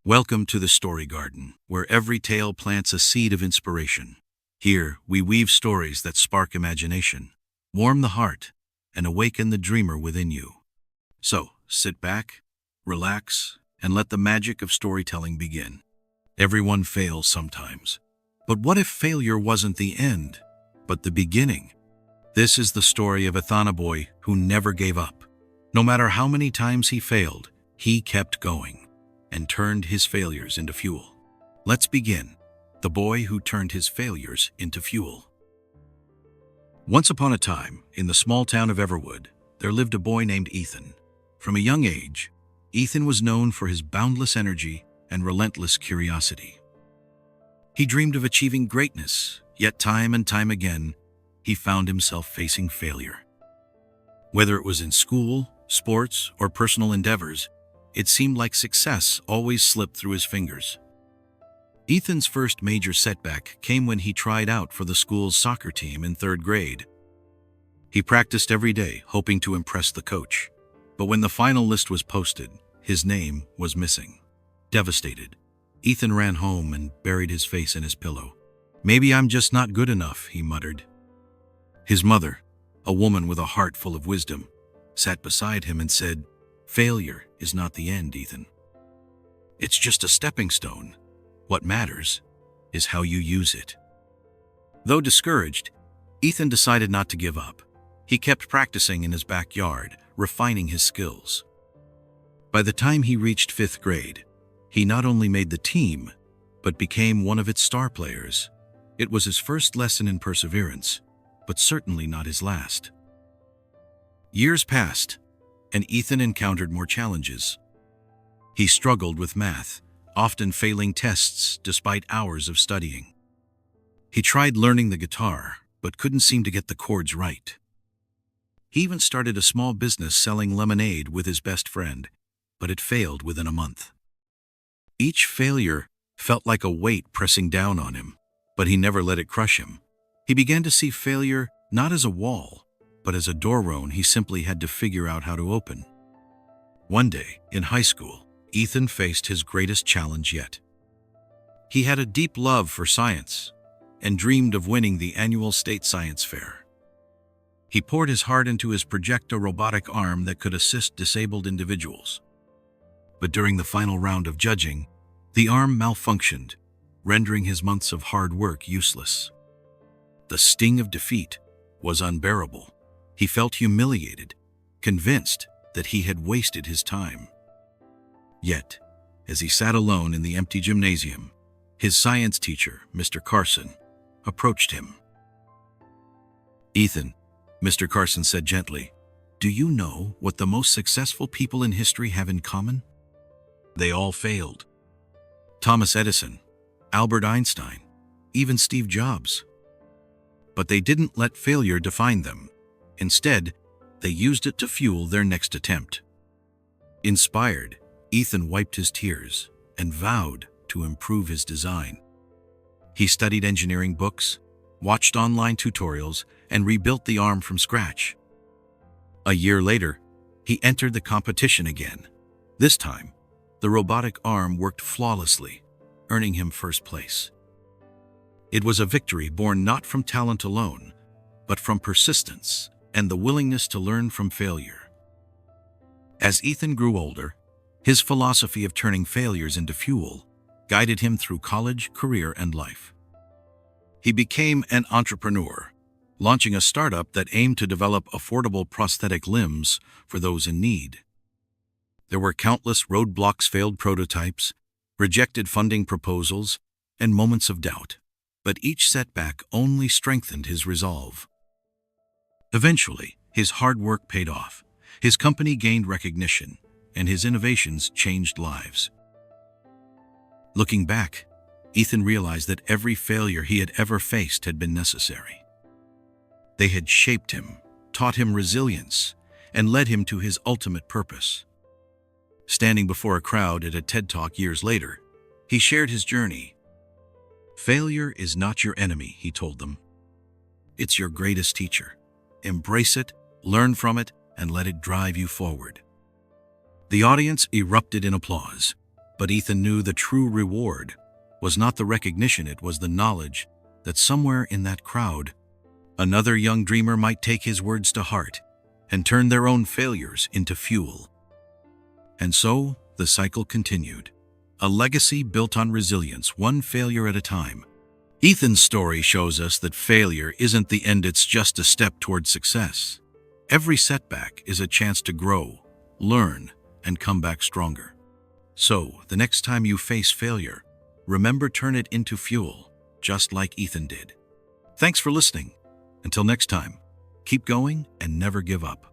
Welcome to the Story Garden, where every tale plants a seed of inspiration. Here, we weave stories that spark imagination, warm the heart, and awaken the dreamer within you. So, sit back, relax, and let the magic of storytelling begin. Everyone fails sometimes. But what if failure wasn't the end, but the beginning? This is the story of a boy who never gave up. No matter how many times he failed, he kept going and turned his failures into fuel. Let's begin. The boy who turned his failures into fuel. Once upon a time, in the small town of Everwood, there lived a boy named Ethan. From a young age, Ethan was known for his boundless energy and relentless curiosity. He dreamed of achieving greatness, yet time and time again, he found himself facing failure. Whether it was in school, sports, or personal endeavors, it seemed like success always slipped through his fingers. Ethan's first major setback came when he tried out for the school's soccer team in third grade. He practiced every day, hoping to impress the coach. But when the final list was posted, his name was missing. Devastated, Ethan ran home and buried his face in his pillow. "Maybe I'm just not good enough," he muttered. His mother, a woman with a heart full of wisdom, sat beside him and said, "Failure is not the end, Ethan. It's just a stepping stone. What matters is how you use it." Though discouraged, Ethan decided not to give up. He kept practicing in his backyard, refining his skills. By the time he reached fifth grade, he not only made the team, but became one of its star players. It was his first lesson in perseverance, but certainly not his last. Years passed, and Ethan encountered more challenges. He struggled with math, often failing tests despite hours of studying. He tried learning the guitar, but couldn't seem to get the chords right. He even started a small business selling lemonade with his best friend, but it failed within a month. Each failure felt like a weight pressing down on him, but he never let it crush him. He began to see failure not as a wall, but as a doorway he simply had to figure out how to open. One day, in high school, Ethan faced his greatest challenge yet. He had a deep love for science and dreamed of winning the annual state science fair. He poured his heart into his project, a robotic arm that could assist disabled individuals. But during the final round of judging, the arm malfunctioned, rendering his months of hard work useless. The sting of defeat was unbearable. He felt humiliated, convinced that he had wasted his time. Yet, as he sat alone in the empty gymnasium, his science teacher, Mr. Carson, approached him. "Ethan," Mr. Carson said gently, "do you know what the most successful people in history have in common? They all failed. Thomas Edison, Albert Einstein, even Steve Jobs. But they didn't let failure define them. Instead, they used it to fuel their next attempt." Inspired, Ethan wiped his tears and vowed to improve his design. He studied engineering books, watched online tutorials, and rebuilt the arm from scratch. A year later, he entered the competition again. This time, the robotic arm worked flawlessly, earning him first place. It was a victory born not from talent alone, but from persistence and the willingness to learn from failure. As Ethan grew older, his philosophy of turning failures into fuel guided him through college, career, and life. He became an entrepreneur, launching a startup that aimed to develop affordable prosthetic limbs for those in need. There were countless roadblocks, failed prototypes, rejected funding proposals, and moments of doubt. But each setback only strengthened his resolve. Eventually, his hard work paid off. His company gained recognition, and his innovations changed lives. Looking back, Ethan realized that every failure he had ever faced had been necessary. They had shaped him, taught him resilience, and led him to his ultimate purpose. Standing before a crowd at a TED Talk years later, he shared his journey. "Failure is not your enemy," he told them. "It's your greatest teacher. Embrace it, learn from it, and let it drive you forward." The audience erupted in applause, But Ethan knew the true reward was not the recognition, it was the knowledge that somewhere in that crowd, another young dreamer might take his words to heart and turn their own failures into fuel. And so, the cycle continued. A legacy built on resilience, one failure at a time. Ethan's story shows us that failure isn't the end, it's just a step toward success. Every setback is a chance to grow, learn, and come back stronger. So, the next time you face failure, remember, turn it into fuel, just like Ethan did. Thanks for listening. Until next time, keep going and never give up.